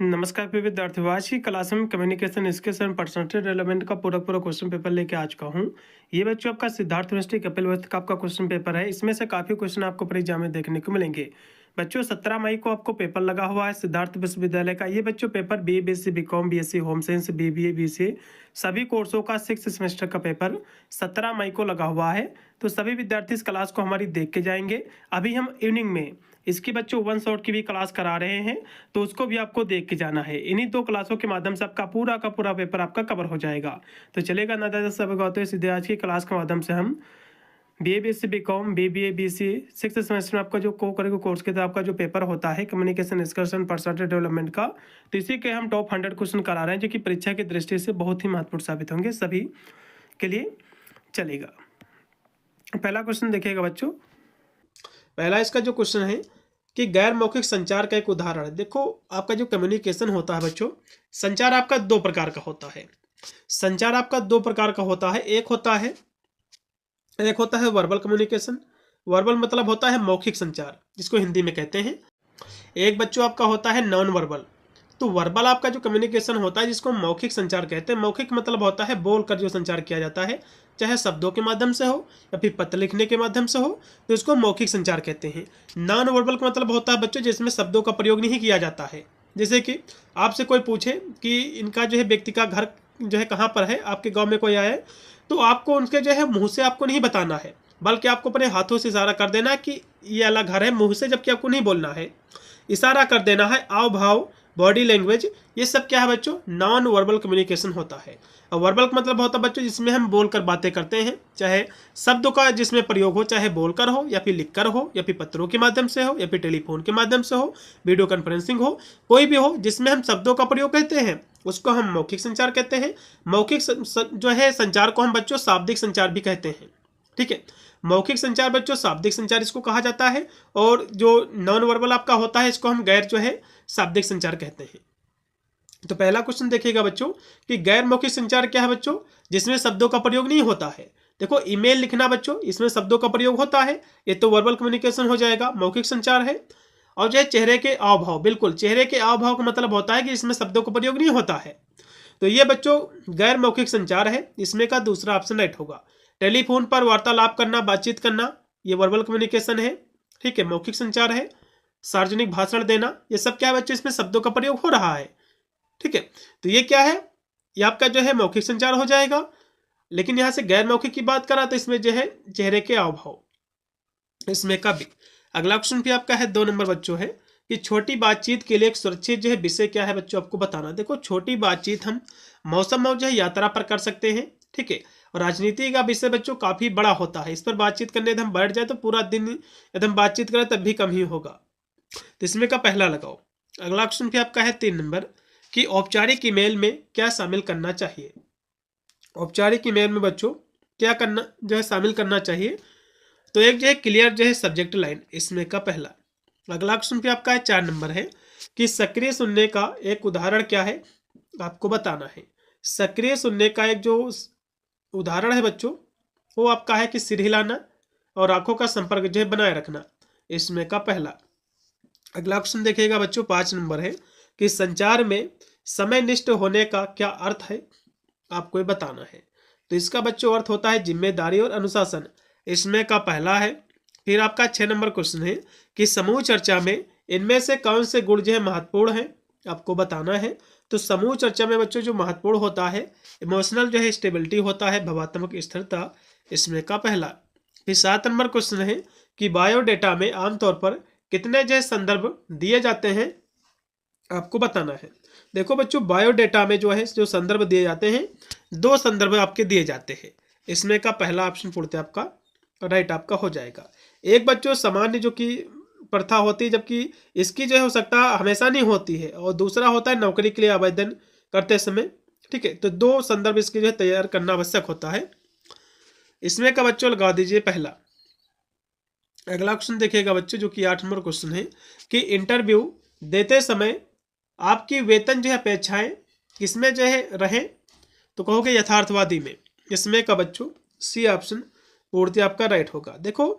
नमस्कार प्रिय विद्यार्थियों, आज की क्लास में communication skills and personality development का पूरा क्वेश्चन पेपर लेके आ चुका हूँ। ये बच्चों आपका सिद्धार्थ यूनिवर्सिटी कपिल वस्त्र का आपका क्वेश्चन पेपर है। इसमें से काफ़ी क्वेश्चन आपको परीक्षा में देखने को मिलेंगे। बच्चों 17 मई को आपको पेपर लगा हुआ है सिद्धार्थ विश्वविद्यालय का। ये बच्चों paper BA BSc BCom BSc home science BBA BCA सभी कोर्सों का 6 सेमेस्टर का पेपर 17 मई को लगा हुआ है। तो सभी विद्यार्थी इस क्लास को हमारी देख के जाएंगे। अभी हम इवनिंग में इसकी बच्चों 1 शॉट की भी क्लास करा रहे हैं, तो उसको भी आपको देख के जाना है। इन्हीं 2 क्लासों के माध्यम से आपका पूरा का पूरा पेपर आपका कवर हो जाएगा। तो चलेगा ना ज़्यादा समय गवाते हुए सीधे आज की क्लास के माध्यम से हम BA BSc BCom BBA BCA 6th semester में आपका जो को-करिकुलर कोर्स के तहत आपका जो पेपर होता है communication skills and personality development का, तो इसी के हम टॉप 100 क्वेश्चन करा रहे हैं जो कि परीक्षा की दृष्टि से बहुत ही महत्वपूर्ण साबित होंगे सभी के लिए। चलेगा, पहला क्वेश्चन देखिएगा बच्चों। पहला इसका जो क्वेश्चन है कि गैर मौखिक संचार का एक उदाहरण है। देखो, आपका जो कम्युनिकेशन होता है बच्चों, संचार आपका 2 प्रकार का होता है। संचार आपका 2 प्रकार का होता है। एक होता है वर्बल कम्युनिकेशन। वर्बल मतलब होता है मौखिक संचार, जिसको हिंदी में कहते हैं। एक बच्चों आपका होता है नॉन वर्बल। तो वर्बल आपका जो कम्युनिकेशन होता है, जिसको मौखिक संचार कहते हैं। मौखिक मतलब होता है बोलकर जो संचार किया जाता है, चाहे शब्दों के माध्यम से हो या फिर पत्र लिखने के माध्यम से हो, तो इसको मौखिक संचार कहते हैं। नॉन वर्बल का मतलब होता है बच्चों जिसमें शब्दों का प्रयोग नहीं किया जाता है। जैसे कि आपसे कोई पूछे कि इनका जो है व्यक्ति का घर जो है कहाँ पर है, आपके गाँव में कोई आए, तो आपको उनके जो है मुँह से आपको नहीं बताना है, बल्कि आपको अपने हाथों से इशारा कर देना है कि ये अलग घर है, मुँह से जबकि आपको नहीं बोलना है, इशारा कर देना है। आव भाव, बॉडी लैंग्वेज, ये सब क्या है बच्चों, नॉन वर्बल कम्युनिकेशन होता है। और वर्बल का मतलब होता है बच्चों जिसमें हम बोलकर बातें करते हैं, चाहे शब्दों का जिसमें प्रयोग हो, चाहे बोलकर हो या फिर लिखकर हो या फिर पत्रों के माध्यम से हो या फिर टेलीफोन के माध्यम से हो, वीडियो कॉन्फ्रेंसिंग हो, कोई भी हो जिसमें हम शब्दों का प्रयोग करते हैं, उसको हम मौखिक संचार कहते हैं। मौखिक जो है संचार को हम बच्चों शाब्दिक संचार भी कहते हैं। ठीक है, मौखिक संचार बच्चों शाब्दिक संचार इसको कहा जाता है, और जो नॉन वर्बल आपका होता है इसको हम गैर जो है शाब्दिक संचार कहते हैं। तो पहला क्वेश्चन देखिएगा बच्चों कि गैर मौखिक संचार क्या है बच्चों, जिसमें शब्दों का प्रयोग नहीं होता है। देखो, ईमेल लिखना बच्चों, इसमें शब्दों का प्रयोग होता है, ये तो वर्बल कम्युनिकेशन हो जाएगा, मौखिक संचार है। और जो है चेहरे के हाव भाव, बिल्कुल चेहरे के हाव भाव का मतलब होता है कि इसमें शब्दों का प्रयोग नहीं होता है, तो ये बच्चों गैर मौखिक संचार है। इसमें का दूसरा ऑप्शन राइट होगा। टेलीफोन पर वार्तालाप करना, बातचीत करना, ये वर्बल कम्युनिकेशन है। ठीक है, मौखिक संचार है। सार्वजनिक भाषण देना, ये सब क्या है बच्चों, इसमें शब्दों का प्रयोग हो रहा है। ठीक है, तो ये क्या है, ये आपका जो है मौखिक संचार हो जाएगा। लेकिन यहाँ से गैर मौखिक की बात करा तो इसमें जो है चेहरे के हाव भाव, इसमें का भी। अगला क्वेश्चन भी आपका है 2 नंबर बच्चों है कि छोटी बातचीत के लिए एक सुरक्षित जो है विषय क्या है बच्चों, आपको बताना। देखो, छोटी बातचीत हम मौसम और जो है यात्रा पर कर सकते हैं। ठीक है, और राजनीति का विषय बच्चों काफी बड़ा होता है, इस पर बातचीत करने यदि हम बैठ जाए तो पूरा दिन यदि हम बातचीत करें तब भी कम ही होगा, तो इसमें का पहला लगाओ। अगला क्वेश्चन भी आपका है 3 नंबर कि औपचारिक ईमेल में क्या शामिल करना चाहिए। औपचारिक ईमेल में बच्चों क्या करना जो है शामिल करना चाहिए, तो एक जो है क्लियर जो है सब्जेक्ट लाइन, इसमें का पहला। अगला क्वेश्चन भी आपका है 4 नंबर है कि सक्रिय सुनने का एक उदाहरण क्या है, आपको बताना है। सक्रिय सुनने का एक जो उदाहरण है बच्चों, वो आपका है कि सिर हिलाना और आंखों का संपर्क जो है बनाए रखना, इसमें का पहला। अगला क्वेश्चन देखिएगा बच्चों 5 नंबर है कि संचार में समयनिष्ठ होने का क्या अर्थ है, आपको ये बताना है। तो इसका बच्चों अर्थ होता है जिम्मेदारी और अनुशासन, इसमें का पहला है। फिर आपका 6 नंबर क्वेश्चन है कि समूह चर्चा में इनमें से कौन से गुण जो है महत्वपूर्ण है, आपको बताना है। तो समूह चर्चा में बच्चों जो महत्वपूर्ण होता है, इमोशनल जो है स्टेबिलिटी होता है, भावात्मक स्थिरता, इसमें का पहला। फिर 7 नंबर क्वेश्चन है कि बायोडेटा में आमतौर पर कितने जो संदर्भ दिए जाते हैं, आपको बताना है। देखो बच्चों, बायोडेटा में जो है जो संदर्भ दिए जाते हैं, 2 संदर्भ आपके दिए जाते हैं, इसमें का पहला ऑप्शन पूर्णतः आपका राइट आपका हो जाएगा। एक बच्चों सामान्य जो कि प्रथा होती है, जबकि इसकी जो है हो सकता हमेशा नहीं होती है, और दूसरा होता है नौकरी के लिए आवेदन करते समय। ठीक है, तो 2 संदर्भ इसके जो है तैयार करना आवश्यक होता है, इसमें का बच्चों लगा दीजिए पहला। अगला क्वेश्चन देखिएगा बच्चों जो कि 8 नंबर क्वेश्चन है कि इंटरव्यू देते समय आपकी वेतन जो है अपेक्षाएं किसमें जो है रहे, तो कहोगे यथार्थवादी में, इसमें का बच्चों सी ऑप्शन पूर्णतः आपका राइट होगा। देखो,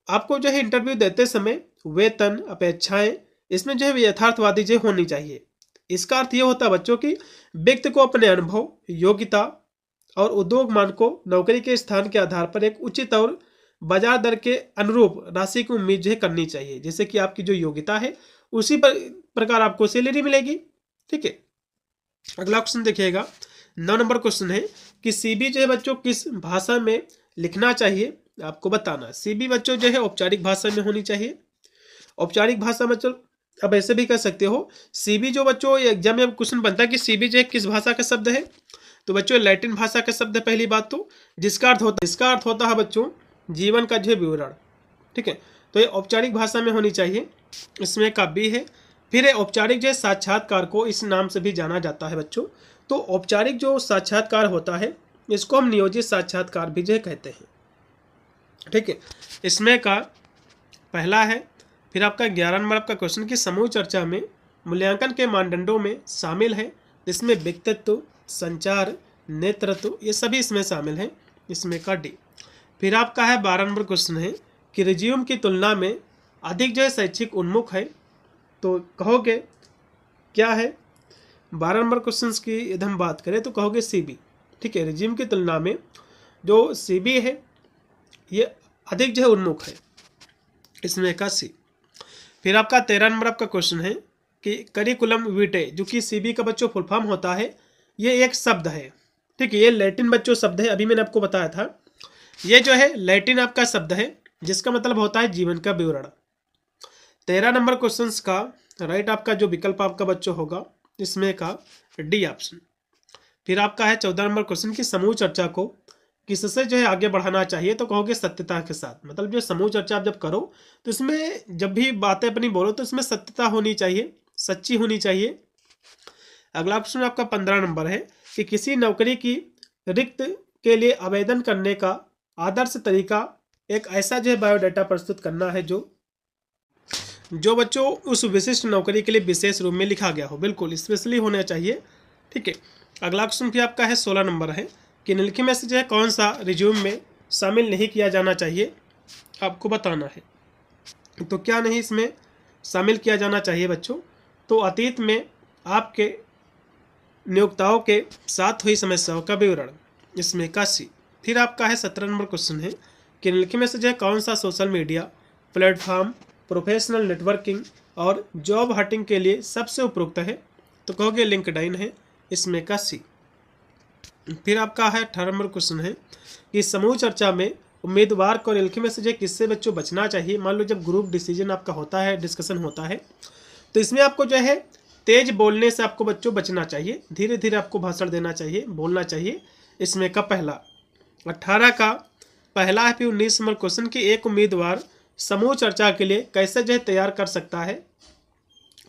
आपको जो है इंटरव्यू देते समय वेतन अपेक्षाएं इसमें जो है यथार्थवादी जो होनी चाहिए, इसका अर्थ ये होता है बच्चों की व्यक्ति को अपने अनुभव, योग्यता और उद्योग मानकों, नौकरी के स्थान के आधार पर एक उचित और बाजार दर के अनुरूप राशि की उम्मीद जो है करनी चाहिए। जैसे कि आपकी जो योग्यता है उसी प्रकार आपको सैलरी मिलेगी। ठीक है, अगला क्वेश्चन देखिएगा, 9 नंबर क्वेश्चन है कि सीबी जो है बच्चों किस भाषा में लिखना चाहिए, आपको बताना। सीबी बच्चों जो है औपचारिक भाषा में होनी चाहिए। औपचारिक भाषा बच्चों अब ऐसे भी कर सकते हो, सीबी जो बच्चों एग्जाम में क्वेश्चन बनता है कि सीबी जो है किस भाषा का शब्द है, तो बच्चों लैटिन भाषा का शब्द है पहली बात तो, जिसका अर्थ होता है बच्चों जीवन का जो है विवरण। ठीक है, तो ये औपचारिक भाषा में होनी चाहिए। इसमें का बी है। फिर औपचारिक जो है साक्षात्कार को इस नाम से भी जाना जाता है बच्चों। तो औपचारिक जो साक्षात्कार होता है इसको हम नियोजित साक्षात्कार भी जो है कहते हैं। ठीक है, इसमें का पहला है। फिर आपका 11 नंबर आपका क्वेश्चन की समूह चर्चा में मूल्यांकन के मानदंडों में शामिल है, जिसमें व्यक्तित्व, संचार, नेतृत्व ये सभी इसमें शामिल हैं। इसमें का डी। फिर आपका है 12 नंबर क्वेश्चन है कि रिज्यूम की तुलना में अधिक जो है शैक्षिक उन्मुख है, तो कहोगे क्या है। 12 नंबर क्वेश्चन की यदि हम बात करें तो कहोगे सीबी। ठीक है, रिज्यूम की तुलना में जो सीबी है ये अधिक जो है उन्मुख है। इसमें का सी। फिर आपका 13 नंबर आपका क्वेश्चन है कि करिकुलम विटे जो कि सीबी का बच्चों फुल फॉर्म होता है, ये एक शब्द है। ठीक है, ये लैटिन बच्चों शब्द है, अभी मैंने आपको बताया था। ये जो है लैटिन आपका शब्द है जिसका मतलब होता है जीवन का विवरण। 13 नंबर क्वेश्चन का राइट आपका जो विकल्प आपका बच्चों होगा इसमें का डी ऑप्शन। फिर आपका है 14 नंबर क्वेश्चन की समूह चर्चा को किससे जो है आगे बढ़ाना चाहिए, तो कहोगे सत्यता के साथ। मतलब जो समूह चर्चा आप जब करो तो इसमें जब भी बातें अपनी बोलो तो इसमें सत्यता होनी चाहिए, सच्ची होनी चाहिए। अगला क्वेश्चन आपका 15 नंबर है कि किसी नौकरी की रिक्त के लिए आवेदन करने का आदर्श तरीका एक ऐसा जो है बायोडाटा प्रस्तुत करना है जो बच्चों उस विशिष्ट नौकरी के लिए विशेष रूप में लिखा गया हो, बिल्कुल स्पेशली होना चाहिए। ठीक है, अगला क्वेश्चन भी आपका है 16 नंबर है कि निम्नलिखित में से जो है कौन सा रिज्यूम में शामिल नहीं किया जाना चाहिए, आपको बताना है। तो क्या नहीं इसमें शामिल किया जाना चाहिए बच्चों, तो अतीत में आपके नियोक्ताओं के साथ हुई समस्याओं का विवरण। इसमें का सी। फिर आपका है 17 नंबर क्वेश्चन है कि निम्नलिखित में से जो है कौन सा social media platform professional networking और जॉब हंटिंग के लिए सबसे उपयुक्त है, तो कहोगे लिंक्डइन है। इसमें का सी। फिर आपका है 18 नंबर क्वेश्चन है कि समूह चर्चा में उम्मीदवार को निम्नलिखित में से जो किससे बच्चों बचना चाहिए। मान लो जब ग्रुप डिसीजन आपका होता है, डिस्कशन होता है, तो इसमें आपको जो है तेज बोलने से आपको बच्चों बचना चाहिए, धीरे धीरे आपको भाषण देना चाहिए, बोलना चाहिए। इसमें का पहला 18 का पहला है। फिर 19 नंबर क्वेश्चन की एक उम्मीदवार समूह चर्चा के लिए कैसे जो है तैयार कर सकता है,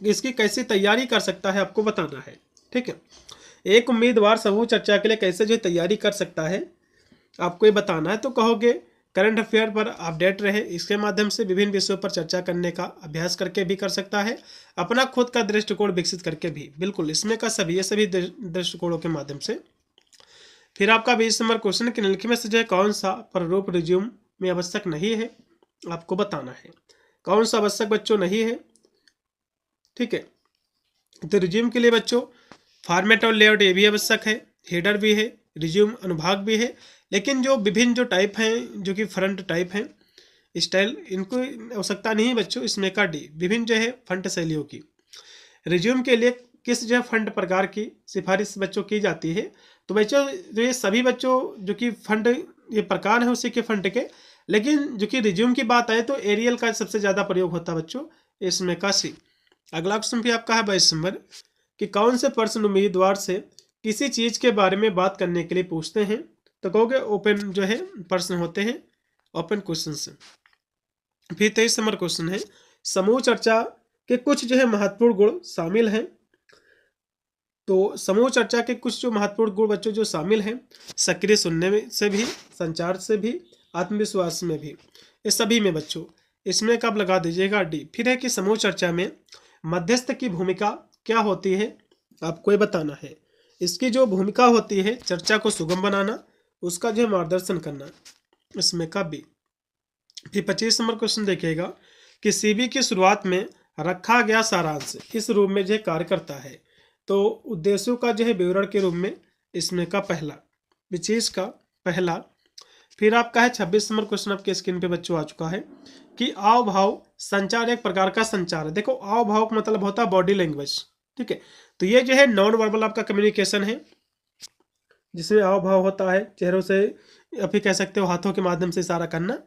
इसकी कैसी तैयारी कर सकता है आपको बताना है। ठीक है, एक उम्मीदवार समूह चर्चा के लिए कैसे जो तैयारी कर सकता है आपको ये बताना है। तो कहोगे करंट अफेयर पर अपडेट रहे, इसके माध्यम से विभिन्न विषयों पर चर्चा करने का अभ्यास करके भी कर सकता है, अपना खुद का दृष्टिकोण विकसित करके भी, बिल्कुल इसमें का सभी ये सभी दृष्टिकोणों के माध्यम से। फिर आपका 20 नंबर क्वेश्चन कि निम्नलिखित में से जो है कौन सा प्रारूप रिज्यूम में आवश्यक नहीं है, आपको बताना है कौन सा आवश्यक बच्चों नहीं है। ठीक है, तो रिज्यूम के लिए बच्चों फॉर्मेट और लेआउट ये भी आवश्यक है, हेडर भी है, रिज्यूम अनुभाग भी है, लेकिन जो विभिन्न जो टाइप हैं जो कि फ्रंट टाइप हैं स्टाइल, इनको आवश्यकता नहीं है बच्चों। इसमें का डी विभिन्न जो है फंट शैलियों की। रिज्यूम के लिए किस जो है फंट प्रकार की सिफारिश बच्चों की जाती है, तो बच्चों जो ये सभी बच्चों जो कि फंट ये प्रकार है उसी के फंट के, लेकिन जो कि रिज्यूम की बात आए तो एरियल का सबसे ज़्यादा प्रयोग होता है बच्चों। इसमें का सी। अगला क्वेश्चन भी आपका है 22 नंबर कि कौन से प्रश्न उम्मीदवार से किसी चीज़ के बारे में बात करने के लिए पूछते हैं, तो कहोगे ओपन जो है प्रश्न होते हैं, ओपन क्वेश्चन से। फिर 23 नंबर क्वेश्चन है समूह चर्चा के कुछ जो है महत्वपूर्ण गुण शामिल हैं, तो समूह चर्चा के कुछ जो महत्वपूर्ण गुण बच्चों जो शामिल हैं, सक्रिय सुनने में से भी, संचार से भी, आत्मविश्वास में भी, ये सभी में बच्चों इसमें कब लगा दीजिएगा डी। फिर है कि समूह चर्चा में मध्यस्थ की भूमिका क्या होती है, आपको ये बताना है। इसकी जो भूमिका होती है चर्चा को सुगम बनाना, उसका जो है मार्गदर्शन करना। इसमें का बी। फिर 25 नंबर क्वेश्चन देखिएगा कि सीबी की शुरुआत में रखा गया सारांश इस रूप में जो कार्य करता है, तो उद्देश्यों का जो है विवरण के रूप में इसमें का पहला, विशेष का पहला। फिर आपका है 26 नंबर क्वेश्चन आपके स्क्रीन पे बच्चों आ चुका है कि आव भाव संचार एक प्रकार का संचार है। देखो आव भाव का मतलब होता है बॉडी लैंग्वेज, ठीक है। तो ये जो है नॉन वर्बल आपका कम्युनिकेशन है, जिसमें आव भाव होता है चेहरों से, या फिर कह सकते हो हाथों के माध्यम से इशारा करना,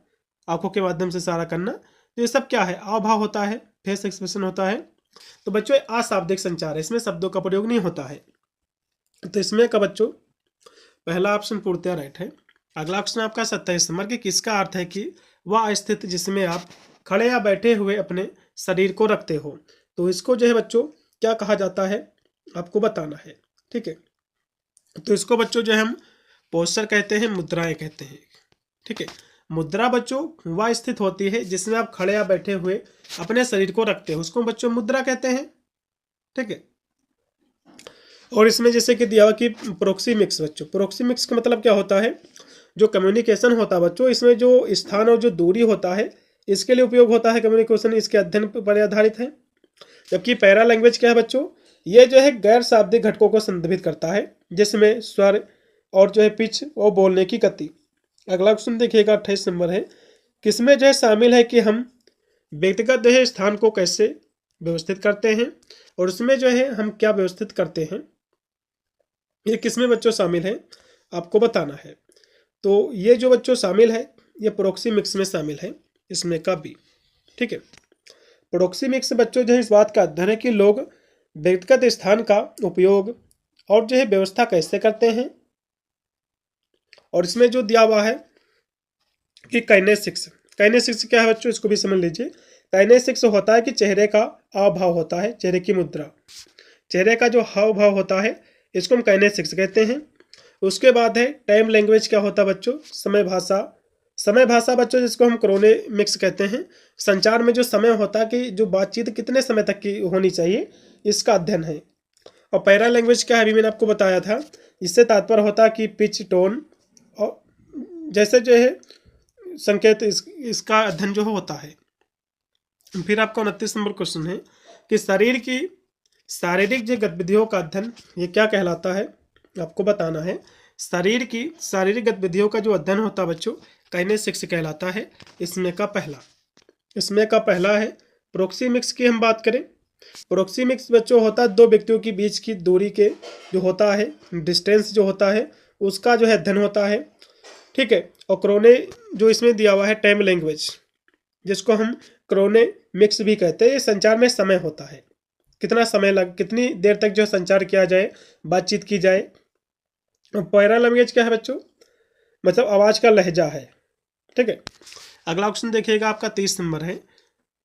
आंखों के माध्यम से इशारा करना। तो ये सब क्या है, आव भाव होता है, फेस एक्सप्रेशन होता है। तो बच्चों अशाब्दिक संचार है, इसमें शब्दों का प्रयोग नहीं होता है। तो इसमें का बच्चों पहला ऑप्शन पूर्णतः राइट है। अगला ऑप्शन आपका 27 नंबर की किसका अर्थ है कि वह स्थिति जिसमें आप खड़े या बैठे हुए अपने शरीर को रखते हो। तो इसको जो है बच्चों क्या कहा जाता है आपको बताना है, ठीक है। तो इसको बच्चों जो है हम पोस्चर कहते हैं, मुद्राएं कहते हैं, ठीक है। मुद्रा बच्चों वह स्थित होती है जिसमें आप खड़े या बैठे हुए अपने शरीर को रखते हो, उसको बच्चों मुद्रा कहते हैं, ठीक है। और इसमें जैसे कि दिया हुआ कि प्रोक्सीमिक्स बच्चों, प्रोक्सीमिक्स का मतलब क्या होता है, जो कम्युनिकेशन होता है बच्चों, इसमें जो स्थान और जो दूरी होता है इसके लिए उपयोग होता है कम्युनिकेशन, इसके अध्ययन पर आधारित है। जबकि पैरा लैंग्वेज क्या है बच्चों, ये जो है गैर शाब्दिक घटकों को संदर्भित करता है, जिसमें स्वर और जो है पिच और बोलने की गति। अगला क्वेश्चन देखिएगा 28 नंबर है, किसमें जो है शामिल है कि हम व्यक्तिगत जो है स्थान को कैसे व्यवस्थित करते हैं, और उसमें जो है हम क्या व्यवस्थित करते हैं, ये किसमें बच्चों शामिल है आपको बताना है। तो ये जो बच्चों शामिल है ये प्रोक्सीमिक्स में शामिल है, इसमें का बी, ठीक है। प्रोक्सीमिक्स बच्चों जो है इस बात का अध्ययन है कि लोग व्यक्तिगत स्थान का उपयोग और जो है व्यवस्था कैसे करते हैं। और इसमें जो दिया हुआ है कि काइनेसिक्स, काइनेसिक्स क्या है बच्चों इसको भी समझ लीजिए। काइनेसिक्स होता है कि चेहरे का हाव भाव होता है, चेहरे की मुद्रा, चेहरे का जो हाव भाव होता है इसको हम काइनेसिक्स कहते हैं। उसके बाद है टाइम लैंग्वेज, क्या होता है बच्चों, समय भाषा, समय भाषा बच्चों जिसको हम क्रोनेमिक्स कहते हैं। संचार में जो समय होता है कि जो बातचीत कितने समय तक की होनी चाहिए, इसका अध्ययन है। और पैरा लैंग्वेज क्या है अभी मैंने आपको बताया था, इससे तात्पर्य होता है कि पिच, टोन और जैसे जो है संकेत, इसका अध्ययन जो होता है। फिर आपका 29 नंबर क्वेश्चन है कि शरीर की शारीरिक जो गतिविधियों का अध्ययन ये क्या कहलाता है आपको बताना है। शरीर की शारीरिक गतिविधियों का जो अध्ययन होता है बच्चों काइनेसिक्स कहलाता है। इसमें का पहला है प्रोक्सीमिक्स की हम बात करें। प्रोक्सीमिक्स बच्चों होता है दो व्यक्तियों के बीच की दूरी के जो होता है डिस्टेंस जो होता है उसका जो है अध्ययन होता है, ठीक है। और क्रोने जो इसमें दिया हुआ है टाइम लैंग्वेज, जिसको हम क्रोनेमिक्स भी कहते हैं, ये संचार में समय होता है, कितना समय कितनी देर तक जो संचार किया जाए, बातचीत की जाए। पैरा लैंग्वेज क्या है बच्चों, मतलब आवाज़ का लहजा है, ठीक है। अगला ऑप्शन देखिएगा आपका 30 नंबर है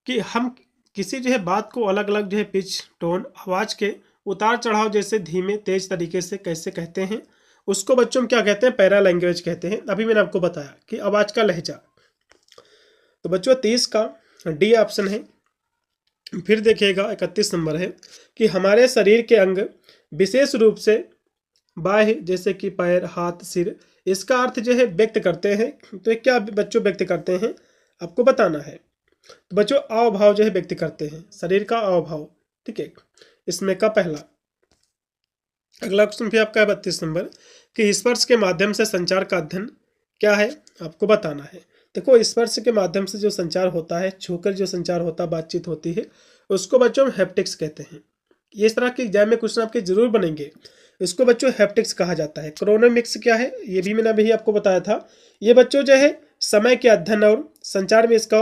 कि हम किसी जो है बात को अलग अलग जो है पिच, टोन, आवाज़ के उतार चढ़ाव जैसे धीमे तेज तरीके से कैसे कहते हैं, उसको बच्चों हम क्या कहते हैं, पैरा लैंग्वेज कहते हैं। अभी मैंने आपको बताया कि आवाज़ का लहजा। तो बच्चों 30 का डी ऑप्शन है। फिर देखिएगा 31 नंबर है कि हमारे शरीर के अंग विशेष रूप से बाह्य जैसे कि पैर, हाथ, सिर, इसका अर्थ जो है व्यक्त करते हैं। तो ये क्या बच्चों व्यक्त करते हैं आपको बताना है। तो बच्चों आव भाव जो है व्यक्त करते हैं, शरीर का आव भाव, ठीक है। इसमें का पहला। अगला क्वेश्चन भी आपका 32 नंबर कि स्पर्श के माध्यम से संचार का अध्ययन क्या है आपको बताना है। देखो स्पर्श के माध्यम से जो संचार होता है, छूकर जो संचार होता है, बातचीत होती है, उसको बच्चों हम हैप्टिक्स कहते हैं। ये इस तरह के एग्जाम में क्वेश्चन आपके जरूर बनेंगे, इसको बच्चों हैप्टिक्स कहा जाता है। क्रोनोमिक्स क्या है ये भी मैंने अभी आपको बताया था। ये बच्चों जो है समय के अध्ययन और संचार में इसका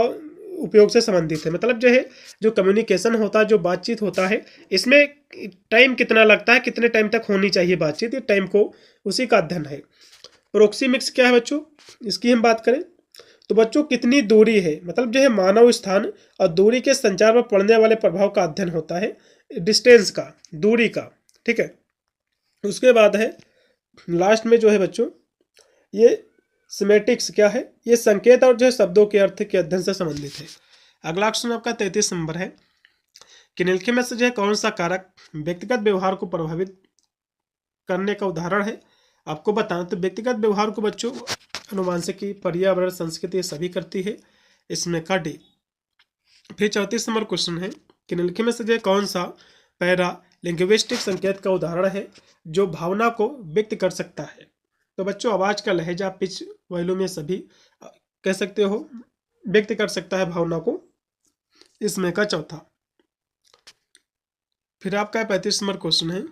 उपयोग से संबंधित है। मतलब जो है जो कम्युनिकेशन होता है, जो बातचीत होता है, इसमें टाइम कितना लगता है, कितने टाइम तक होनी चाहिए बातचीत, ये टाइम को उसी का अध्ययन है। प्रोक्सीमिक्स क्या है बच्चों, इसकी हम बात करें तो बच्चों कितनी दूरी है, मतलब जो है मानव स्थान और दूरी के संचार पर पड़ने वाले प्रभाव का अध्ययन होता है, डिस्टेंस का, दूरी का, ठीक है। उसके बाद है लास्ट में जो है बच्चों ये सिमेटिक्स क्या है, ये संकेत और जो है शब्दों के अर्थ के अध्ययन से संबंधित है। अगला क्वेश्चन आपका 33 नंबर है कि निम्नलिखित में से जो है कौन सा कारक व्यक्तिगत व्यवहार को प्रभावित करने का उदाहरण है आपको बताना। तो व्यक्तिगत व्यवहार को बच्चों अनुवांशिकी, पर्यावरण, संस्कृति ये सभी करती है। इसमें का डी। फिर 34 नंबर क्वेश्चन है कि निम्नलिखित में से जो है कौन सा पैरा लिंग्विस्टिक संकेत का उदाहरण है जो भावना को व्यक्त कर सकता है। तो बच्चों आवाज का लहजा, पिच, वॉल्यूम, ये सभी कह सकते हो व्यक्त कर सकता है भावना को। इसमें का चौथा। फिर आपका 35 नंबर क्वेश्चन है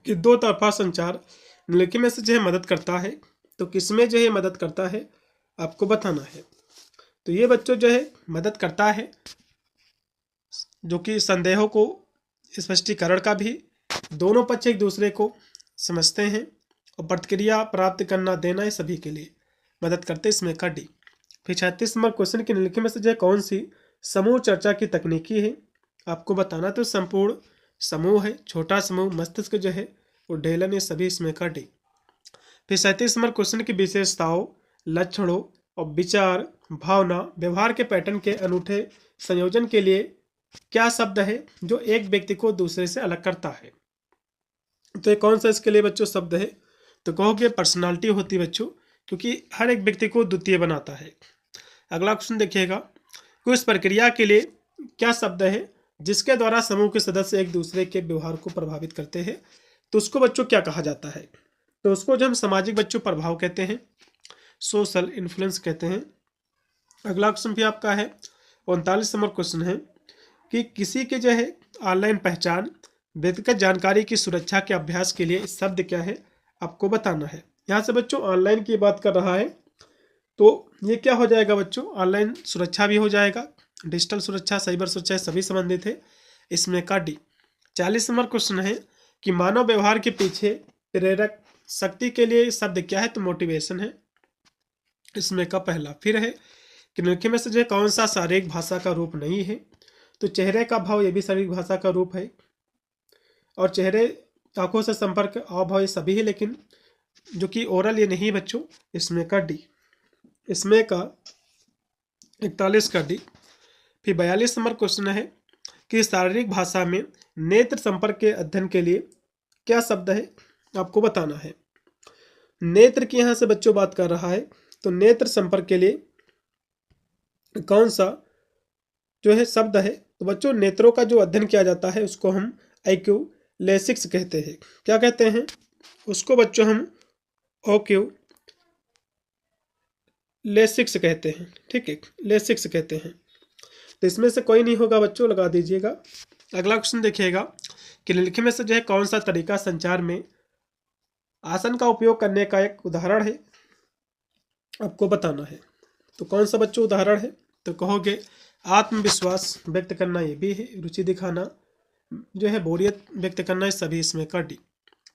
कि दो तरफा संचार निम्नलिखित में से जो है मदद करता है, तो किसमें जो है मदद करता है आपको बताना है। तो ये बच्चों जो है मदद करता है जो कि संदेहों को स्पष्टीकरण का भी, दोनों पक्ष एक दूसरे को समझते हैं और प्रतिक्रिया प्राप्त करना देना है सभी के लिए मदद करते हैं। इसमें का डी। फिर 36 नंबर क्वेश्चन के निम्नलिखित में से जो है कौन सी समूह चर्चा की तकनीकी है आपको बताना। तो संपूर्ण समूह है, छोटा समूह, मस्तिष्क जो है उड्डयन, ये सभी इसमें का डी। फिर 37 नंबर क्वेश्चन की विशेषताओं, लक्षणों और विचार, भावना, व्यवहार के पैटर्न के अनूठे संयोजन के लिए क्या शब्द है जो एक व्यक्ति को दूसरे से अलग करता है। तो ये कौन सा इसके लिए बच्चों शब्द है, तो कहोगे पर्सनालिटी होती है बच्चों, क्योंकि हर एक व्यक्ति को द्वितीय बनाता है। अगला क्वेश्चन देखिएगा कि उस प्रक्रिया के लिए क्या शब्द है जिसके द्वारा समूह के सदस्य एक दूसरे के व्यवहार को प्रभावित करते हैं, तो उसको बच्चों क्या कहा जाता है। तो उसको जो हम सामाजिक बच्चों प्रभाव कहते हैं, सोशल इन्फ्लुएंस कहते हैं। अगला क्वेश्चन भी आपका है 39 नंबर क्वेश्चन है कि किसी के जो है ऑनलाइन पहचान, व्यक्तिगत जानकारी की सुरक्षा के अभ्यास के लिए शब्द क्या है आपको बताना है। यहाँ से बच्चों ऑनलाइन की बात कर रहा है, तो ये क्या हो जाएगा बच्चों, ऑनलाइन सुरक्षा भी हो जाएगा, डिजिटल सुरक्षा, साइबर सुरक्षा सभी संबंधित है। इसमें का डी। 40 नंबर क्वेश्चन है कि मानव व्यवहार के पीछे प्रेरक शक्ति के लिए शब्द क्या है, तो मोटिवेशन है। इसमें का पहला। फिर है कि निम्नलिखित में से जो है कौन सा शारीरिक भाषा का रूप नहीं है, तो चेहरे का भाव ये भी शारीरिक भाषा का रूप है, और चेहरे, आंखों से संपर्क, हाव-भाव ये सभी है, लेकिन जो कि ओरल ये नहीं बच्चों। इसमें का डी। इसमें का 41 का डी। फिर 42 नंबर क्वेश्चन है कि शारीरिक भाषा में नेत्र संपर्क के अध्ययन के लिए क्या शब्द है आपको बताना है। नेत्र की यहाँ से बच्चों बात कर रहा है, तो नेत्र संपर्क के लिए कौन सा जो है शब्द है, तो बच्चों नेत्रों का जो अध्ययन किया जाता है उसको हम ऑक्यूलेसिक्स कहते हैं। क्या कहते हैं उसको बच्चों, हम ऑक्यूलेसिक्स कहते हैं। ठीक है, लेसिक्स कहते हैं। तो इसमें से कोई नहीं होगा बच्चों, लगा दीजिएगा। अगला क्वेश्चन देखिएगा कि निम्नलिखित में से जो है कौन सा तरीका संचार में आसन का उपयोग करने का एक उदाहरण है आपको बताना है। तो कौन सा बच्चों उदाहरण है, तो कहोगे आत्मविश्वास व्यक्त करना, ये भी है, रुचि दिखाना जो है, बोरियत व्यक्त करना, ये सभी इसमें का डी।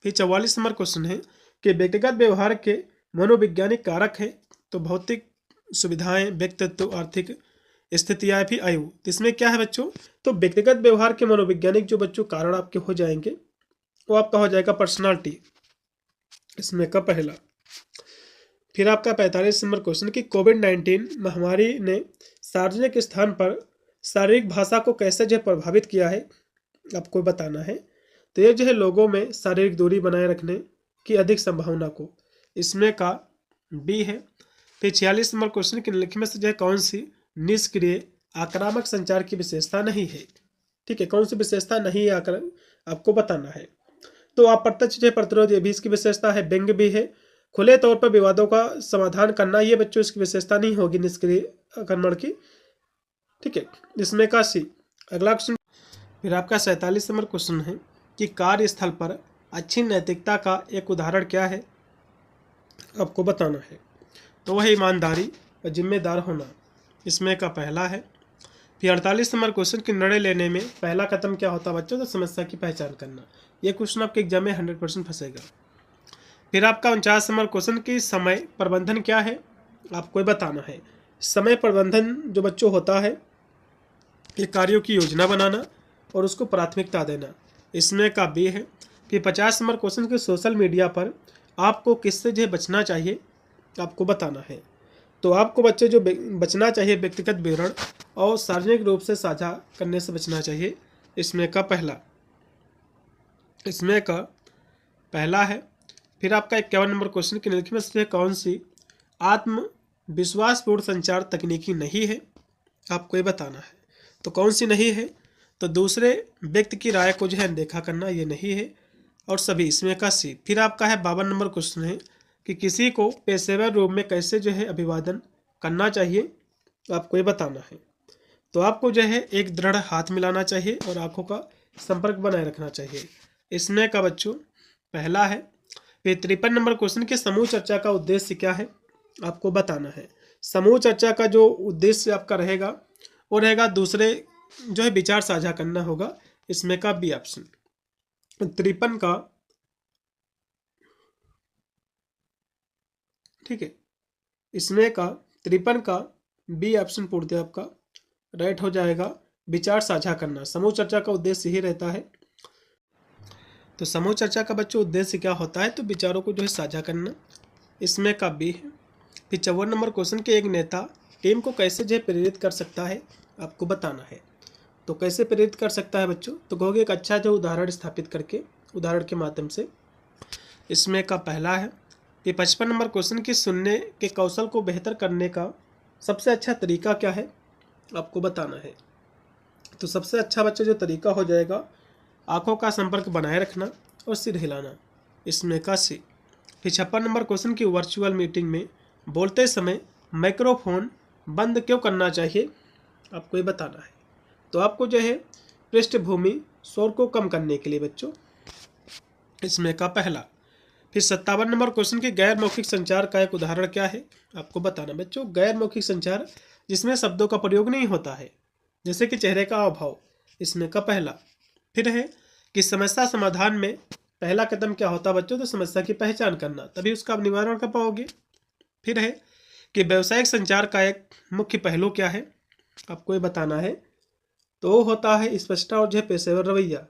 फिर 44 नंबर क्वेश्चन है कि व्यक्तिगत व्यवहार के मनोवैज्ञानिक कारक है, तो भौतिक सुविधाएं, व्यक्तित्व, आर्थिक स्थितियां, भी आयु। तो इसमें क्या है बच्चों, तो व्यक्तिगत व्यवहार के मनोवैज्ञानिक जो बच्चों कारण आपके हो जाएंगे वो आपका हो जाएगा पर्सनालिटी। इसमें का पहला। फिर आपका 45 नंबर क्वेश्चन कि कोविड-19 महामारी ने सार्वजनिक स्थान पर शारीरिक भाषा को कैसे जो प्रभावित किया है आपको बताना है। तो ये जो है लोगों में शारीरिक दूरी बनाए रखने की अधिक संभावना को, इसमें का बी है। फिर 46 नंबर क्वेश्चन के निम्नलिखित में से जो है कौन सी निष्क्रिय आक्रामक संचार की विशेषता नहीं है। ठीक है, कौन सी विशेषता नहीं है आपको बताना है। तो अप्रत्यक्ष प्रतिरोध, ये भी इसकी विशेषता है। व्यंग्य भी है। खुले तौर पर विवादों का समाधान करना, ये बच्चों इसकी विशेषता नहीं होगी निष्क्रिय आक्रमण की। ठीक है, इसमें का सी। अगला क्वेश्चन फिर आपका 47 नंबर क्वेश्चन है कि कार्यस्थल पर अच्छी नैतिकता का एक उदाहरण क्या है आपको बताना है। तो वह ईमानदारी और जिम्मेदार होना, इसमें का पहला है। फिर 48 नंबर क्वेश्चन कि निर्णय लेने में पहला कदम क्या होता है बच्चों, तो समस्या की पहचान करना। ये क्वेश्चन आपके एग्जाम में 100% फंसेगा। फिर आपका 49 नंबर क्वेश्चन कि समय प्रबंधन क्या है आपको बताना है। समय प्रबंधन जो बच्चों होता है, ये कार्यों की योजना बनाना और उसको प्राथमिकता देना। इसमें का बी है। कि 50 नंबर क्वेश्चन के सोशल मीडिया पर आपको किससे जो बचना चाहिए आपको बताना है। तो आपको बच्चे जो बचना चाहिए व्यक्तिगत विवरण और सार्वजनिक रूप से साझा करने से बचना चाहिए। इसमें का पहला। इसमें का पहला है। फिर आपका 51 नंबर क्वेश्चन की निम्नलिखित में से कौन सी आत्मविश्वासपूर्ण संचार तकनीकी नहीं है आपको ये बताना है। तो कौन सी नहीं है, तो दूसरे व्यक्ति की राय को जो है अनदेखा करना ये नहीं है। और सभी, इसमें का सी। फिर आपका है 52 नंबर क्वेश्चन है कि किसी को पेशेवर रूप में कैसे जो है अभिवादन करना चाहिए, आपको ये बताना है। तो आपको जो है एक दृढ़ हाथ मिलाना चाहिए और आंखों का संपर्क बनाए रखना चाहिए। इसमें का बच्चों पहला है। फिर 53 नंबर क्वेश्चन के समूह चर्चा का उद्देश्य क्या है, आपको बताना है। समूह चर्चा का जो उद्देश्य आपका रहेगा वो रहेगा दूसरे जो है विचार साझा करना होगा। इसमें का बी ऑप्शन। 53 का, ठीक है, इसमें का 53 का बी ऑप्शन पूर्णतः आपका राइट हो जाएगा। विचार साझा करना समूह चर्चा का उद्देश्य ही रहता है। तो समूह चर्चा का बच्चों उद्देश्य क्या होता है, तो विचारों को जो है साझा करना। इसमें का बी है। फिर 54 नंबर क्वेश्चन के एक नेता टीम को कैसे जो है प्रेरित कर सकता है, आपको बताना है। तो कैसे प्रेरित कर सकता है बच्चों, तो कहोगे एक अच्छा जो उदाहरण स्थापित करके, उदाहरण के माध्यम से। इसमें का पहला है। ये 55 नंबर क्वेश्चन की सुनने के कौशल को बेहतर करने का सबसे अच्छा तरीका क्या है, आपको बताना है। तो सबसे अच्छा बच्चा जो तरीका हो जाएगा आंखों का संपर्क बनाए रखना और सिर हिलाना। इसमें का सी। फिर 56 नंबर क्वेश्चन की वर्चुअल मीटिंग में बोलते समय माइक्रोफोन बंद क्यों करना चाहिए, आपको ये बताना है। तो आपको जो है पृष्ठभूमि शोर को कम करने के लिए बच्चों। इसमें का पहला। फिर 57 नंबर क्वेश्चन के गैर मौखिक संचार का एक उदाहरण क्या है, आपको बताना बच्चों। गैर मौखिक संचार जिसमें शब्दों का प्रयोग नहीं होता है, जैसे कि चेहरे का हाव-भाव। इसमें का पहला। फिर है कि समस्या समाधान में पहला कदम क्या होता है बच्चों, तो समस्या की पहचान करना, तभी उसका आप निवारण कर पाओगे। फिर है कि व्यावसायिक संचार का एक मुख्य पहलू क्या है, आपको ये बताना है। तो वो होता है स्पष्टता और जो है पेशेवर रवैया।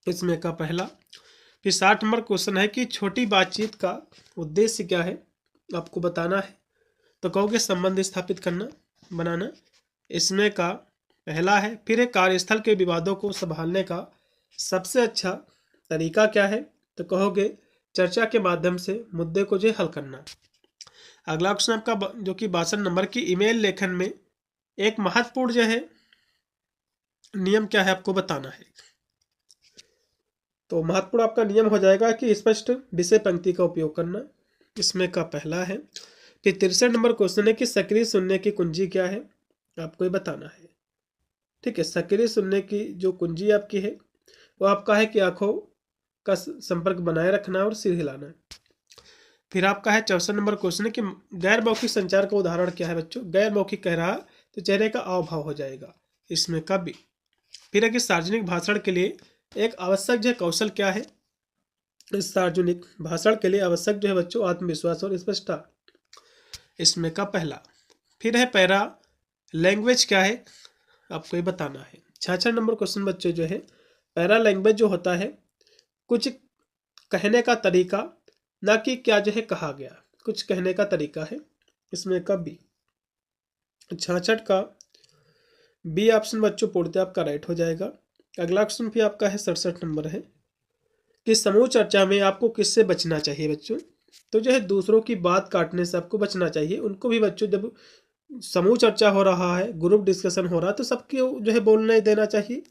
इसमें का पहला। फिर 60 नंबर क्वेश्चन है कि छोटी बातचीत का उद्देश्य क्या है, आपको बताना है। तो कहोगे संबंध स्थापित करना, बनाना। इसमें का पहला है। फिर है कार्यस्थल के विवादों को संभालने का सबसे अच्छा तरीका क्या है, तो कहोगे चर्चा के माध्यम से मुद्दे को जो हल करना। अगला क्वेश्चन आपका जो कि 62 नंबर की ईमेल लेखन में एक महत्वपूर्ण जो है नियम क्या है, आपको बताना है। तो महत्वपूर्ण आपका नियम हो जाएगा कि स्पष्ट विषय पंक्ति का उपयोग करना। इसमें का पहला है। फिर 63 नंबर क्वेश्चन है कि सक्रिय सुनने की कुंजी क्या है, आपको ये बताना है। ठीक है, सक्रिय सुनने की जो कुंजी आपकी है वो आपका है कि आंखों का संपर्क बनाए रखना और सिर हिलाना। फिर आपका है 64 नंबर क्वेश्चन है कि गैर मौखिक संचार का उदाहरण क्या है बच्चों। गैर मौखिक कह रहा तो चेहरे का हाव भाव हो जाएगा। इसमें का भी। फिर है कि सार्वजनिक भाषण के लिए एक आवश्यक जो कौशल क्या है। इस सार्वजनिक भाषण के लिए आवश्यक जो है बच्चों आत्मविश्वास और स्पष्टता। इसमें का पहला। फिर है पैरा लैंग्वेज क्या है, आपको ये बताना है। 66 नंबर क्वेश्चन बच्चों जो है पैरा लैंग्वेज जो होता है कुछ कहने का तरीका, ना कि क्या जो है कहा गया, कुछ कहने का तरीका है। इसमें का बी। 66 का बी ऑप्शन बच्चों पूर्णतः आपका राइट हो जाएगा। अगला क्वेश्चन भी आपका है 67 नंबर है कि समूह चर्चा में आपको किससे बचना चाहिए बच्चों। तो जो है दूसरों की बात काटने से आपको बचना चाहिए। उनको भी बच्चों जब समूह चर्चा हो रहा है, ग्रुप डिस्कशन हो रहा है, तो सबके जो है बोलने देना चाहिए।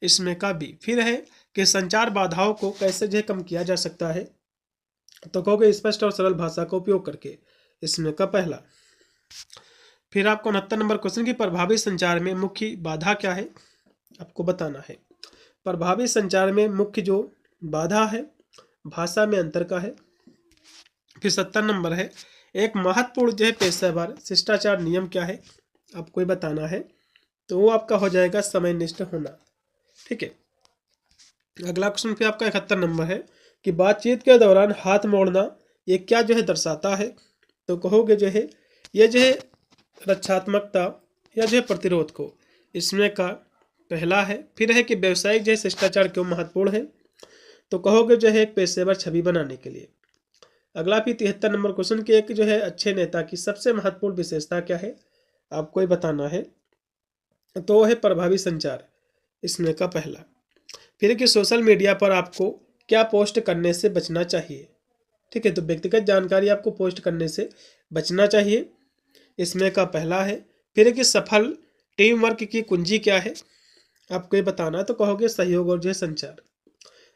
इसमें का बी। फिर है कि संचार बाधाओं को कैसे जो है कम किया जा सकता है, तो कहोगे स्पष्ट और सरल भाषा का उपयोग करके। इसमें का पहला। फिर आपको 69 नंबर क्वेश्चन की प्रभावी संचार में मुख्य बाधा क्या है, आपको बताना है। प्रभावी संचार में मुख्य जो बाधा है भाषा में अंतर का है। फिर 70 नंबर है एक महत्वपूर्ण जो है पेशेवर शिष्टाचार नियम क्या है, आपको ये बताना है। तो वो आपका हो जाएगा समयनिष्ठ होना। ठीक है, अगला क्वेश्चन फिर आपका 71 नंबर है कि बातचीत के दौरान हाथ मोड़ना ये क्या जो है दर्शाता है, तो कहोगे जो है ये जो है रक्षात्मकता या जो है प्रतिरोध को। इसमें का पहला है। फिर है कि व्यवसायिक जो है शिष्टाचार क्यों महत्वपूर्ण है, तो कहोगे जो है एक पेशेवर छवि बनाने के लिए। अगला भी 73 नंबर क्वेश्चन की एक जो है अच्छे नेता की सबसे महत्वपूर्ण विशेषता क्या है, आपको ये बताना है। तो वो है प्रभावी संचार। इसमें का पहला। फिर कि सोशल मीडिया पर आपको क्या पोस्ट करने से बचना चाहिए। ठीक है, तो व्यक्तिगत जानकारी आपको पोस्ट करने से बचना चाहिए। इसमें का पहला है। फिर कि सफल टीम वर्क की कुंजी क्या है, आपको ये बताना है, तो कहोगे सहयोग और जो है संचार।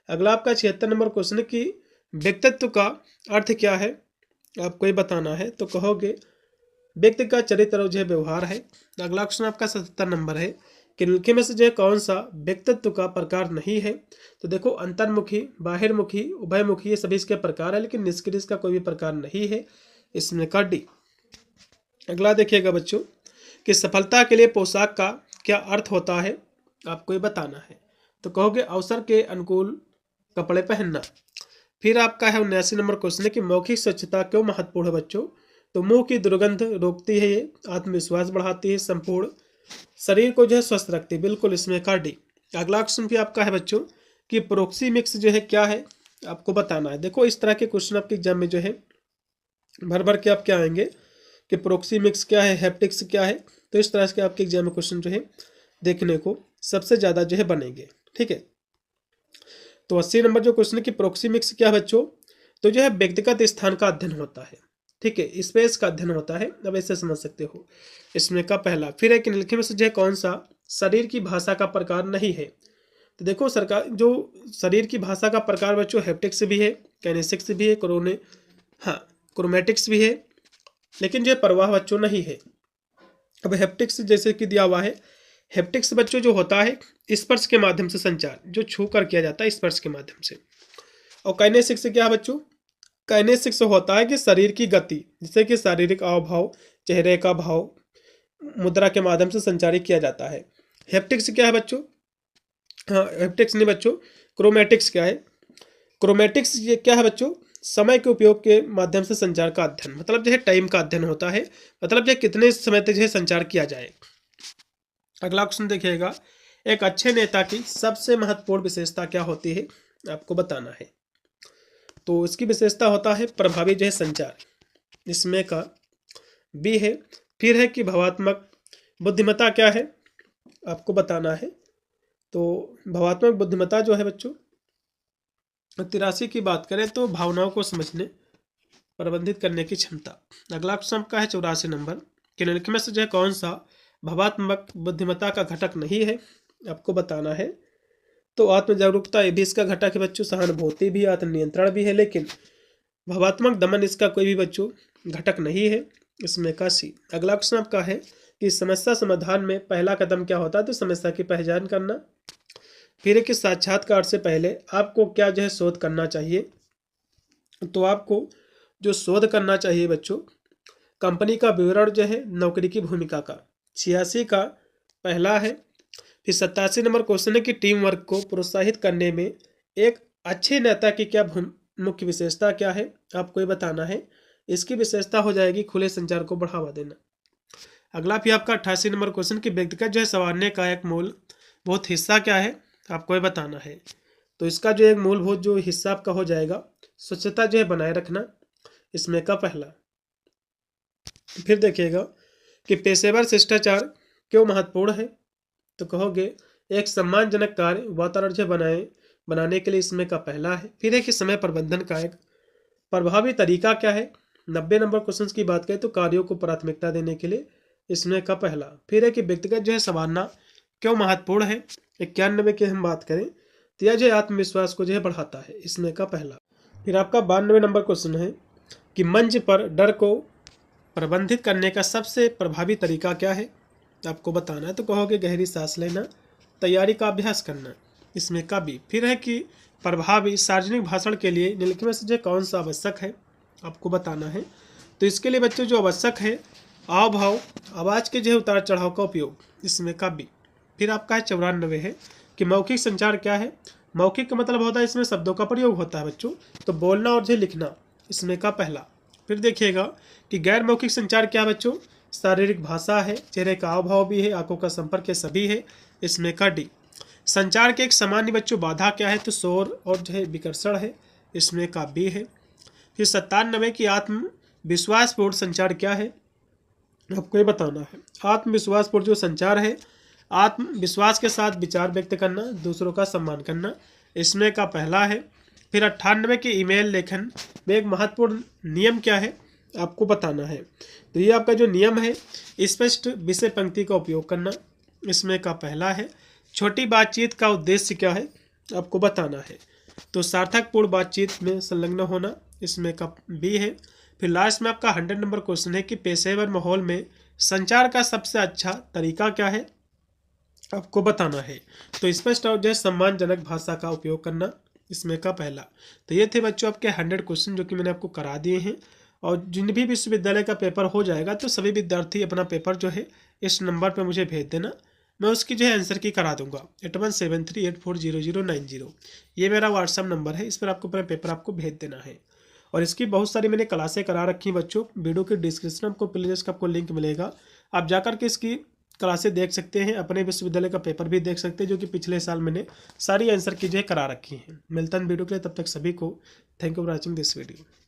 अगला आपका 76 नंबर क्वेश्चन है कि व्यक्तित्व का अर्थ क्या है, आपको ये बताना है, तो कहोगे व्यक्ति का चरित्र और जो है व्यवहार है। अगला क्वेश्चन आपका 77 नंबर है कि निम्नलिखित में से जो है कौन सा व्यक्तित्व का प्रकार नहीं है, तो देखो अंतर्मुखी, बाहिर्मुखी, उभयमुखी ये सभी इसके प्रकार है, लेकिन निष्क्रिय का कोई भी प्रकार नहीं है, इसमें का डी। अगला देखिएगा बच्चों कि सफलता के लिए पोशाक का क्या अर्थ होता है, आपको ये बताना है, तो कहोगे अवसर के अनुकूल कपड़े पहनना। फिर आपका है 79 नंबर क्वेश्चन है कि मौखिक स्वच्छता क्यों महत्वपूर्ण है बच्चों, तो मुंह की दुर्गंध रोकती है, ये आत्मविश्वास बढ़ाती है, संपूर्ण शरीर को जो है स्वस्थ रखती है, बिल्कुल इसमें का डी। अगला क्वेश्चन भी आपका है बच्चों कि प्रोक्सीमिक्स जो है क्या है, आपको बताना है। देखो इस तरह के क्वेश्चन आपके एग्जाम में जो है भर भर के आप क्या आएंगे कि प्रोक्सीमिक्स क्या है, हैप्टिक्स क्या है, तो इस तरह से आपके एग्जाम में क्वेश्चन जो है देखने को सबसे ज़्यादा जो है बनेंगे। ठीक है, तो 80 नंबर जो क्वेश्चन है कि प्रोक्सीमिक्स क्या है बच्चों, तो जो है व्यक्तिगत स्थान का अध्ययन होता है। ठीक है, स्पेस का अध्ययन होता है, अब ऐसे समझ सकते हो। इसमें का पहला। फिर एक निम्नलिखित में से जो है कौन सा शरीर की भाषा का प्रकार नहीं है, तो देखो सरकार जो शरीर की भाषा का प्रकार बच्चों हैप्टिक्स भी है, कैनेसिक्स भी है, क्रोमैटिक्स भी है, लेकिन जो है प्रवाह बच्चों नहीं है। अब हैप्टिक्स जैसे कि दिया हुआ है, हैप्टिक्स बच्चों जो होता है स्पर्श के माध्यम से संचार, जो छू कर किया जाता है स्पर्श के माध्यम से। और काइनेसिक्स क्या है बच्चों, काइनेसिक्स होता है कि शरीर की गति, जैसे कि शारीरिक हाव, चेहरे का भाव, मुद्रा के माध्यम से संचारित किया जाता है। हैप्टिक्स क्या है बच्चों, हाँ हैप्टिक्स नहीं बच्चों, क्रोमैटिक्स क्या है, क्रोमैटिक्स ये क्या है बच्चों, समय के उपयोग के माध्यम से संचार का अध्ययन, मतलब जो है टाइम का अध्ययन होता है, मतलब जो कितने समय तक जो है संचार किया जाए। अगला क्वेश्चन देखिएगा, एक अच्छे नेता की सबसे महत्वपूर्ण विशेषता क्या होती है, आपको बताना है। तो इसकी विशेषता होता है प्रभावी जो है संचार, इसमें का बी है। फिर है कि भावात्मक बुद्धिमत्ता क्या है, आपको बताना है। तो भावात्मक बुद्धिमत्ता जो है बच्चों 83 की बात करें तो भावनाओं को समझने, प्रबंधित करने की क्षमता। अगला क्वेश्चन का है 84 नंबर कि निम्नलिखित में से जो है कौन सा भावात्मक बुद्धिमत्ता का घटक नहीं है, आपको बताना है। तो आत्म जागरूकता ये भी इसका घटक है बच्चों, सहानुभूति भी, आत्मनियंत्रण भी है, लेकिन भावात्मक दमन इसका कोई भी बच्चों घटक नहीं है, इसमें का सी। अगला क्वेश्चन आपका है कि समस्या समाधान में पहला कदम क्या होता है, तो समस्या की पहचान करना। फिर है कि साक्षात्कार से पहले आपको क्या जो है शोध करना चाहिए, तो आपको जो शोध करना चाहिए बच्चों कंपनी का विवरण जो है नौकरी की भूमिका का, 86 का पहला है। फिर 87 नंबर क्वेश्चन है कि टीम वर्क को प्रोत्साहित करने में एक अच्छे नेता की क्या मुख्य विशेषता क्या है, आपको ये बताना है। इसकी विशेषता हो जाएगी खुले संचार को बढ़ावा देना। अगला भी आपका 88 नंबर क्वेश्चन कि व्यक्तिगत जो है संवारने का एक मूलभूत हिस्सा क्या है, आपको ये बताना है। तो इसका जो एक मूलभूत जो हिस्सा आपका हो जाएगा स्वच्छता जो है बनाए रखना, इसमें का पहला। फिर देखिएगा कि पेशेवर शिष्टाचार क्यों महत्वपूर्ण है, तो कहोगे एक सम्मानजनक कार्य वातावरण जो बनाने के लिए, इसमें का पहला है। फिर है कि समय प्रबंधन का एक प्रभावी तरीका क्या है, 90 नंबर क्वेश्चन की बात करें तो कार्यों को प्राथमिकता देने के लिए, इसमें का पहला। फिर है कि व्यक्तिगत जो है संवारना क्यों महत्वपूर्ण है, 91 की हम बात करें तो यह जो आत्मविश्वास को जो है बढ़ाता है, इसमें का पहला। फिर आपका 92 नंबर क्वेश्चन है कि मंच पर डर को प्रबंधित करने का सबसे प्रभावी तरीका क्या है, आपको बताना है। तो कहोगे गहरी सांस लेना, तैयारी का अभ्यास करना, इसमें का भी। फिर है कि प्रभावी सार्वजनिक भाषण के लिए निम्नलिखित में से कौन सा आवश्यक है, आपको बताना है। तो इसके लिए बच्चों जो आवश्यक है हाव भाव, आवाज़ के जो है उतार चढ़ाव का उपयोग, इसमें का भी। फिर आपका है 94 है कि मौखिक संचार क्या है। मौखिक का मतलब होता है इसमें शब्दों का प्रयोग होता है बच्चों, तो बोलना और जो लिखना, इसमें का पहला। फिर देखिएगा कि गैर मौखिक संचार क्या है बच्चों, शारीरिक भाषा है, चेहरे का हाव भाव भी है, आंखों का संपर्क है, सभी है, इसमें का डी। संचार के एक सामान्य बच्चों बाधा क्या है, तो शोर और जो है विकर्षण है, इसमें का बी है। फिर 97 की आत्मविश्वासपूर्ण संचार क्या है, आपको ये बताना है। आत्मविश्वासपूर्ण जो संचार है आत्मविश्वास के साथ विचार व्यक्त करना, दूसरों का सम्मान करना, इसमें का पहला है। फिर 98 के ईमेल लेखन में एक महत्वपूर्ण नियम क्या है, आपको बताना है। तो ये आपका जो नियम है स्पष्ट विषय पंक्ति का उपयोग करना, इसमें का पहला है। छोटी बातचीत का उद्देश्य क्या है आपको बताना है। तो सार्थकपूर्ण बातचीत में संलग्न होना, इसमें का बी है। फिर लास्ट में आपका 100 नंबर क्वेश्चन है कि पेशेवर माहौल में संचार का सबसे अच्छा तरीका क्या है आपको बताना है। तो स्पष्ट और जो है सम्मानजनक भाषा का उपयोग करना, इसमें का पहला। तो ये थे बच्चों आपके 100 क्वेश्चन जो कि मैंने आपको करा दिए हैं। और जिन भी विश्वविद्यालय का पेपर हो जाएगा तो सभी विद्यार्थी अपना पेपर जो है इस नंबर पर मुझे भेज देना, मैं उसकी जो है आंसर की करा दूंगा। 8173840090 ये मेरा व्हाट्सअप नंबर है, इस पर आपको अपना पेपर आपको भेज देना है। और इसकी बहुत सारी मैंने क्लासें करा रखी हैं बच्चों, वीडियो के डिस्क्रिप्शन आपको प्लेलिस्ट का आपको लिंक मिलेगा, आप जाकर के इसकी क्लासें देख सकते हैं, अपने विश्वविद्यालय का पेपर भी देख सकते हैं जो कि पिछले साल मैंने सारी आंसर की जो है करा रखी हैं। मिलता है वीडियो के लिए, तब तक सभी को thank you for watching this video.